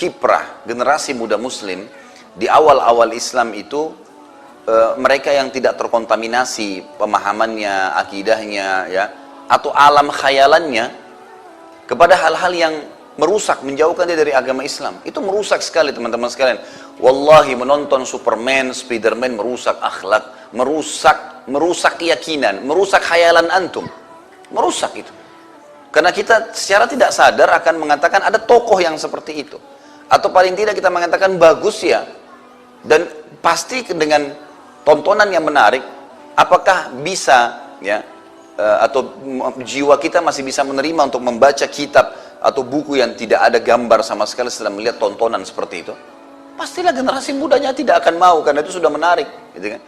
kiprah generasi muda muslim di awal-awal Islam itu, mereka yang tidak terkontaminasi pemahamannya, akidahnya, ya, atau alam khayalannya kepada hal-hal yang merusak, menjauhkan dia dari agama Islam. Itu merusak sekali teman-teman sekalian. Wallahi, menonton Superman, Spiderman merusak akhlak, merusak keyakinan, merusak khayalan antum. Merusak itu. Karena kita secara tidak sadar akan mengatakan ada tokoh yang seperti itu. Atau paling tidak kita mengatakan bagus ya. Dan pasti dengan tontonan yang menarik, apakah bisa ya, atau jiwa kita masih bisa menerima untuk membaca kitab atau buku yang tidak ada gambar sama sekali setelah melihat tontonan seperti itu? Pastilah generasi mudanya tidak akan mau, karena itu sudah menarik, gitu kan?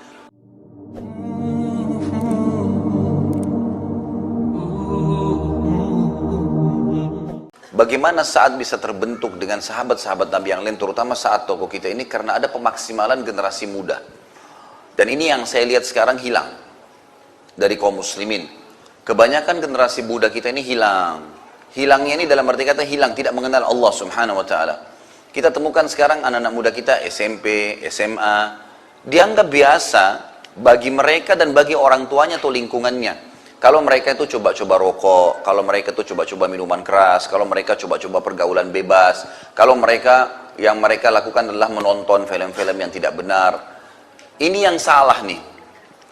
Bagaimana saat bisa terbentuk dengan sahabat-sahabat Nabi yang lain, terutama saat tokoh kita ini, karena ada pemaksimalan generasi muda. Dan ini yang saya lihat sekarang hilang dari kaum muslimin. Kebanyakan generasi muda kita ini hilang. Hilangnya ini dalam arti kata hilang, tidak mengenal Allah subhanahu wa ta'ala. Kita temukan sekarang anak-anak muda kita SMP, SMA, dianggap biasa bagi mereka dan bagi orang tuanya atau lingkungannya. Kalau mereka itu coba-coba rokok, kalau mereka itu coba-coba minuman keras, kalau mereka coba-coba pergaulan bebas, kalau mereka, yang mereka lakukan adalah menonton film-film yang tidak benar. Ini yang salah nih.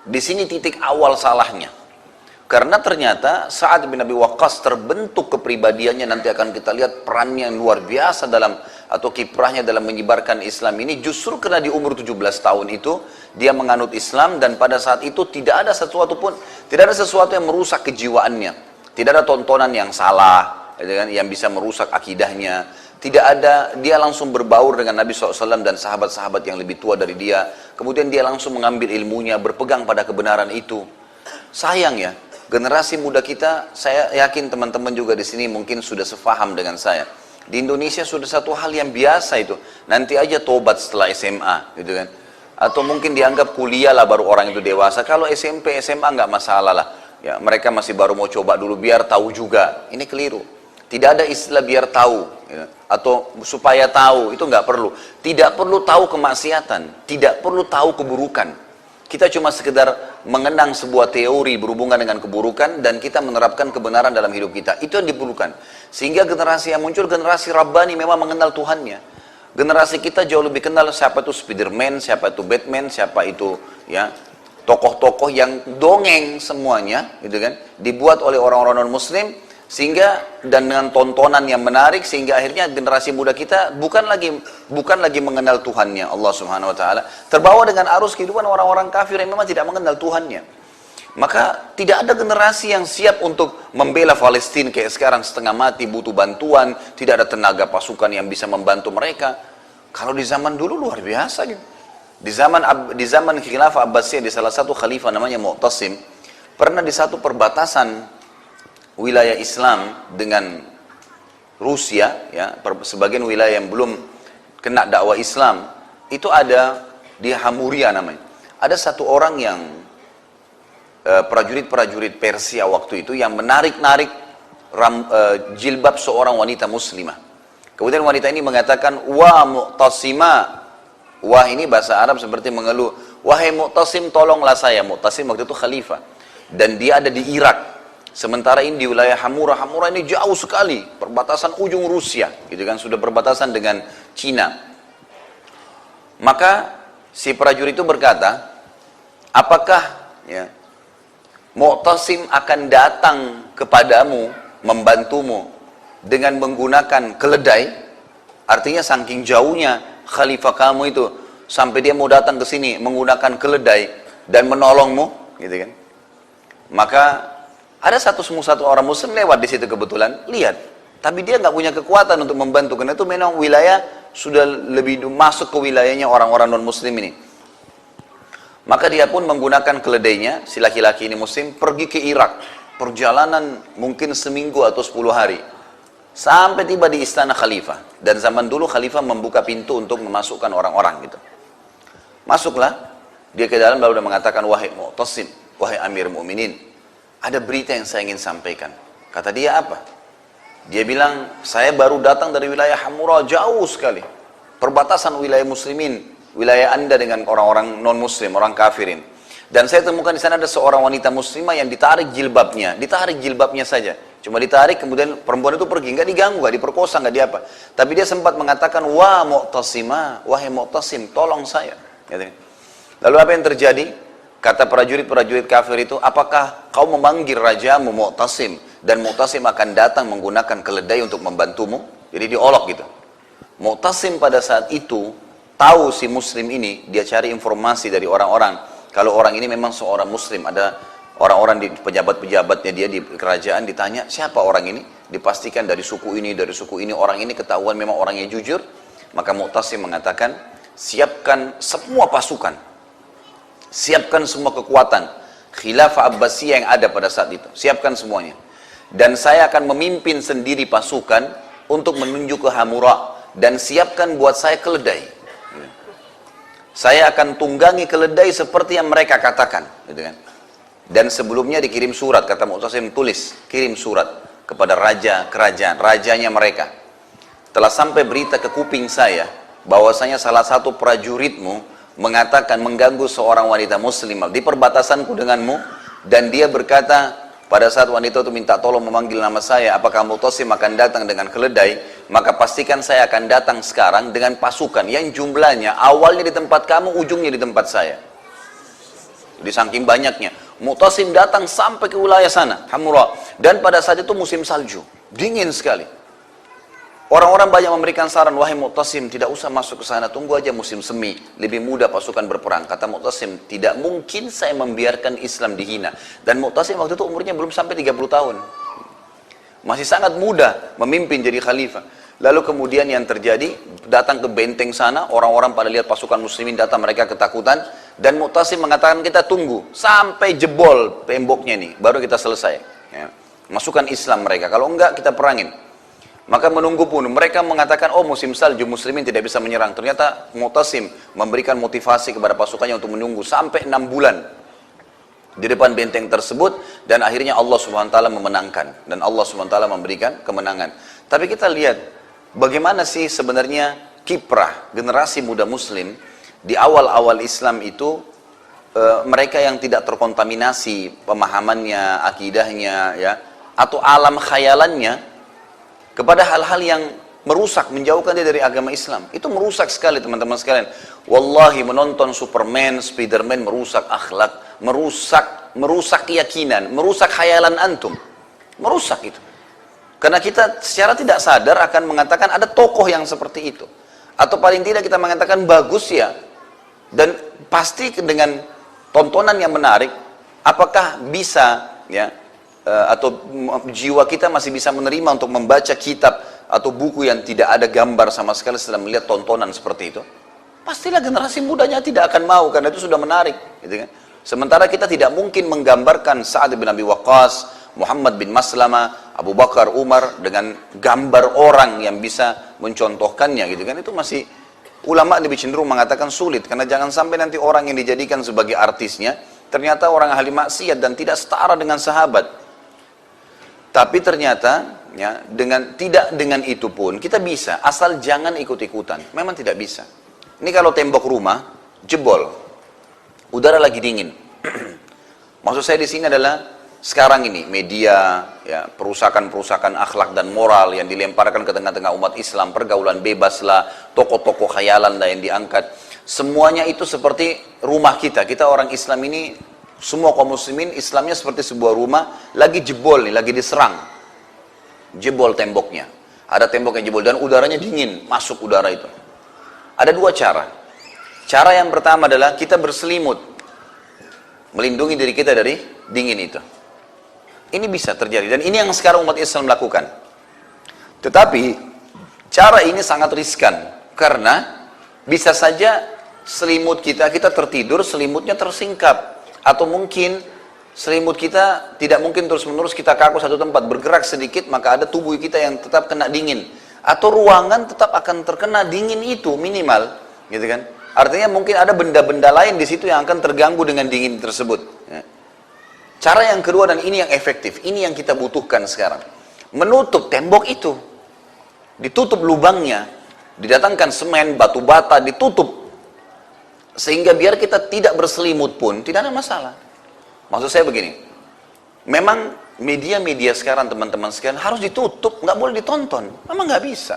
Di sini titik awal salahnya. Karena ternyata Sa'ad bin Abi Waqqas terbentuk kepribadiannya, nanti akan kita lihat perannya yang luar biasa dalam, atau kiprahnya dalam menyebarkan Islam ini, justru karena di umur 17 tahun itu dia menganut Islam, dan pada saat itu tidak ada sesuatu yang merusak kejiwaannya, tidak ada tontonan yang salah yang bisa merusak akidahnya, tidak ada, dia langsung berbaur dengan Nabi SAW dan sahabat-sahabat yang lebih tua dari dia, kemudian dia langsung mengambil ilmunya, berpegang pada kebenaran itu. Sayang ya, generasi muda kita, saya yakin teman-teman juga di sini mungkin sudah sefaham dengan saya. Di Indonesia sudah satu hal yang biasa itu, nanti aja tobat setelah SMA, gitu kan? Atau mungkin dianggap kuliah lah baru orang itu dewasa. Kalau SMP, SMA nggak masalah lah. Ya, mereka masih baru mau coba dulu biar tahu juga. Ini keliru. Tidak ada istilah biar tahu, ya, atau supaya tahu, itu nggak perlu. Tidak perlu tahu kemaksiatan, tidak perlu tahu keburukan. Kita cuma sekedar mengenang sebuah teori berhubungan dengan keburukan dan kita menerapkan kebenaran dalam hidup kita. Itu yang diperlukan. Sehingga generasi yang muncul, generasi Rabbani, memang mengenal Tuhannya. Generasi kita jauh lebih kenal siapa itu Spiderman, siapa itu Batman, siapa itu ya tokoh-tokoh yang dongeng semuanya, gitu kan? Dibuat oleh orang-orang non-Muslim, sehingga dan dengan tontonan yang menarik, sehingga akhirnya generasi muda kita bukan lagi mengenal Tuhannya, Allah Subhanahu Wa Taala, terbawa dengan arus kehidupan orang-orang kafir yang memang tidak mengenal Tuhannya. Maka tidak ada generasi yang siap untuk membela Palestina kayak sekarang, setengah mati, butuh bantuan, tidak ada tenaga pasukan yang bisa membantu mereka. Kalau di zaman dulu luar biasa gitu. Di zaman Khilafah Abbasiyah, di salah satu khalifah namanya Mu'tasim, pernah di satu perbatasan wilayah Islam dengan Rusia, ya, sebagian wilayah yang belum kena dakwah Islam, itu ada di Hamuria namanya. Ada satu orang yang prajurit-prajurit Persia waktu itu yang menarik-narik jilbab seorang wanita muslimah. Kemudian wanita ini mengatakan, "Wa Mu'tasima." Wah ini bahasa Arab seperti mengeluh. "Wahai Mu'tasim, tolonglah saya." Mu'tasim waktu itu khalifah. Dan dia ada di Irak. Sementara ini di wilayah Hamura. Hamura ini jauh sekali, perbatasan ujung Rusia, gitu kan, sudah perbatasan dengan Cina. Maka si prajurit itu berkata, "Apakah ya Mu'tasim akan datang kepadamu, membantumu dengan menggunakan keledai?" Artinya saking jauhnya khalifah kamu itu, sampai dia mau datang ke sini menggunakan keledai dan menolongmu, gitu kan. Maka ada satu orang muslim lewat di situ kebetulan, lihat. Tapi dia nggak punya kekuatan untuk membantu, karena itu memang wilayah sudah lebih masuk ke wilayahnya orang-orang non-muslim ini. Maka dia pun menggunakan keledainya, si laki-laki ini muslim, pergi ke Irak. Perjalanan mungkin seminggu atau 10 hari. Sampai tiba di istana khalifah. Dan zaman dulu khalifah membuka pintu untuk memasukkan orang-orang gitu. Masuklah, dia ke dalam lalu mengatakan, "Wahai Mu'tasim, wahai Amir Mu'minin, ada berita yang saya ingin sampaikan." Kata dia, "Apa?" Dia bilang, saya baru datang dari wilayah Hamura, jauh sekali. Perbatasan wilayah muslimin, wilayah Anda dengan orang-orang non-muslim, orang kafirin. Dan saya temukan di sana ada seorang wanita muslimah yang ditarik jilbabnya saja. Cuma ditarik, kemudian perempuan itu pergi, nggak diganggu, nggak diperkosa, nggak diapa. Tapi dia sempat mengatakan, wah Mu'tasimah, wahai Mu'tasim, tolong saya. Lalu apa yang terjadi? Kata prajurit-prajurit kafir itu, apakah kau memanggil rajamu Mu'tasim? Dan Mu'tasim akan datang menggunakan keledai untuk membantumu? Jadi diolok gitu. Mu'tasim pada saat itu, tahu si muslim ini, dia cari informasi dari orang-orang. Kalau orang ini memang seorang muslim, ada orang-orang di pejabat-pejabatnya dia di kerajaan ditanya, siapa orang ini? Dipastikan dari suku ini, orang ini ketahuan memang orang yang jujur. Maka Mu'tasim mengatakan, siapkan semua pasukan. Siapkan semua kekuatan. Khilafah Abbasiyah yang ada pada saat itu. Siapkan semuanya. Dan saya akan memimpin sendiri pasukan untuk menuju ke Hamura. Dan siapkan buat saya keledai. Saya akan tunggangi keledai seperti yang mereka katakan. Gitu kan. Dan sebelumnya dikirim surat, kata Mu'tasim, tulis, kirim surat kepada raja kerajaan, rajanya mereka. Telah sampai berita ke kuping saya, bahwasanya salah satu prajuritmu mengatakan mengganggu seorang wanita muslimah di perbatasanku denganmu, dan dia berkata, pada saat wanita itu minta tolong memanggil nama saya, apakah Mu'tasim akan datang dengan keledai, maka pastikan saya akan datang sekarang dengan pasukan yang jumlahnya awalnya di tempat kamu, ujungnya di tempat saya. Jadi saking banyaknya, Mu'tasim datang sampai ke wilayah sana, Hamura. Dan pada saat itu musim salju, dingin sekali. Orang-orang banyak memberikan saran, wahai Mu'tasim, tidak usah masuk ke sana, tunggu aja musim semi, lebih mudah pasukan berperang. Kata Mu'tasim, tidak mungkin saya membiarkan Islam dihina. Dan Mu'tasim waktu itu umurnya belum sampai 30 tahun. Masih sangat muda memimpin jadi khalifah. Lalu kemudian yang terjadi, datang ke benteng sana, orang-orang pada lihat pasukan muslimin datang, mereka ketakutan. Dan Mu'tasim mengatakan, kita tunggu sampai jebol temboknya nih, baru kita selesai. Ya. Masukkan Islam mereka, kalau enggak kita perangin. Maka menunggu pun, mereka mengatakan, oh musim salju, muslimin tidak bisa menyerang. Ternyata Mu'tasim memberikan motivasi kepada pasukannya untuk menunggu sampai 6 bulan di depan benteng tersebut, dan akhirnya Allah SWT memenangkan, dan Allah SWT memberikan kemenangan. Tapi kita lihat, bagaimana sih sebenarnya kiprah generasi muda muslim di awal-awal Islam itu, mereka yang tidak terkontaminasi pemahamannya, akidahnya, ya, atau alam khayalannya, kepada hal-hal yang merusak, menjauhkan dia dari agama Islam. Itu merusak sekali teman-teman sekalian. Wallahi menonton Superman, Spiderman merusak akhlak, merusak keyakinan, merusak khayalan antum. Merusak itu. Karena kita secara tidak sadar akan mengatakan ada tokoh yang seperti itu. Atau paling tidak kita mengatakan bagus ya. Dan pasti dengan tontonan yang menarik, apakah bisa ya, atau jiwa kita masih bisa menerima untuk membaca kitab atau buku yang tidak ada gambar sama sekali setelah melihat tontonan seperti itu? Pastilah generasi mudanya tidak akan mau, karena itu sudah menarik, gitu kan? Sementara kita tidak mungkin menggambarkan Sa'ad bin Abi Waqqas, Muhammad bin Maslama, Abu Bakar, Umar dengan gambar orang yang bisa mencontohkannya, gitu kan? Itu masih, ulama lebih cenderung mengatakan sulit, karena jangan sampai nanti orang yang dijadikan sebagai artisnya ternyata orang ahli maksiat dan tidak setara dengan sahabat. Tapi ternyata ya, tidak dengan itu pun kita bisa, asal jangan ikut-ikutan. Memang tidak bisa. Ini kalau tembok rumah jebol, udara lagi dingin. Maksud saya di sini adalah sekarang ini media, ya, perusakan-perusakan akhlak dan moral yang dilemparkan ke tengah-tengah umat Islam, pergaulan bebas lah, tokoh-tokoh khayalan lah yang diangkat. Semuanya itu seperti rumah kita. Kita orang Islam ini, semua kaum muslimin, Islamnya seperti sebuah rumah, lagi jebol nih, lagi diserang. Jebol temboknya. Ada tembok yang jebol dan udaranya dingin, masuk udara itu. Ada dua cara. Cara yang pertama adalah kita berselimut, melindungi diri kita dari dingin itu. Ini bisa terjadi, dan ini yang sekarang umat Islam lakukan. Tetapi, cara ini sangat riskan, karena bisa saja selimut kita tertidur, selimutnya tersingkap. Atau mungkin selimut kita tidak mungkin terus-menerus kita kaku satu tempat, bergerak sedikit maka ada tubuh kita yang tetap kena dingin. Atau ruangan tetap akan terkena dingin itu minimal, gitu kan? Artinya mungkin ada benda-benda lain di situ yang akan terganggu dengan dingin tersebut. Ya. Cara yang kedua, dan ini yang efektif, ini yang kita butuhkan sekarang. menutup tembok itu, ditutup lubangnya, didatangkan semen, batu bata, ditutup, sehingga biar kita tidak berselimut pun tidak ada masalah. Maksud saya begini, memang media-media sekarang teman-teman sekalian harus ditutup, nggak boleh ditonton, memang nggak bisa,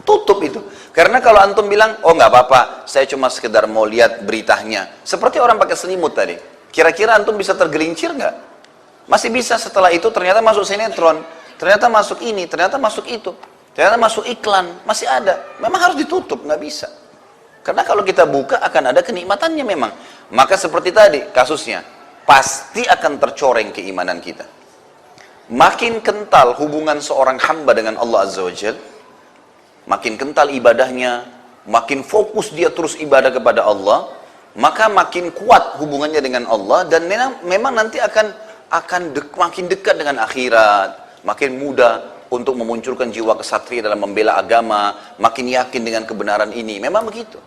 tutup itu. Karena kalau antum bilang, oh nggak apa-apa, saya cuma sekedar mau lihat beritanya, seperti orang pakai selimut tadi, kira-kira antum bisa tergelincir nggak? Masih bisa. Setelah itu ternyata masuk sinetron, ternyata masuk ini, ternyata masuk itu, ternyata masuk iklan, masih ada. Memang harus ditutup, nggak bisa. Karena kalau kita buka akan ada kenikmatannya memang. Maka seperti tadi kasusnya, pasti akan tercoreng keimanan kita. Makin kental hubungan seorang hamba dengan Allah Azza wa Jalla, makin kental ibadahnya, makin fokus dia terus ibadah kepada Allah, maka makin kuat hubungannya dengan Allah, dan memang nanti akan makin dekat dengan akhirat, makin mudah untuk memunculkan jiwa kesatria dalam membela agama, makin yakin dengan kebenaran ini. Memang begitu.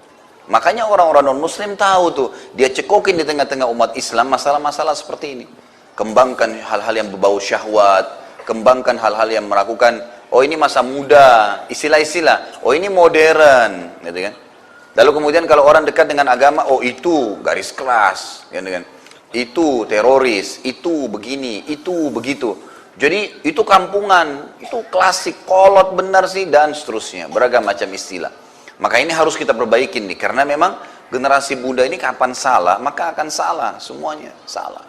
Makanya orang-orang non-muslim tahu tuh, dia cekokin di tengah-tengah umat Islam masalah-masalah seperti ini. Kembangkan hal-hal yang berbau syahwat, kembangkan hal-hal yang melakukan, oh ini masa muda, istilah-istilah, oh ini modern, gitu kan. Lalu kemudian kalau orang dekat dengan agama, oh itu garis keras, gitu kan. Itu teroris, itu begini, itu begitu. Jadi itu kampungan, itu klasik, kolot benar sih, dan seterusnya, beragam macam istilah. Maka ini harus kita perbaikin nih, karena memang generasi muda ini kapan salah, maka akan salah, semuanya salah.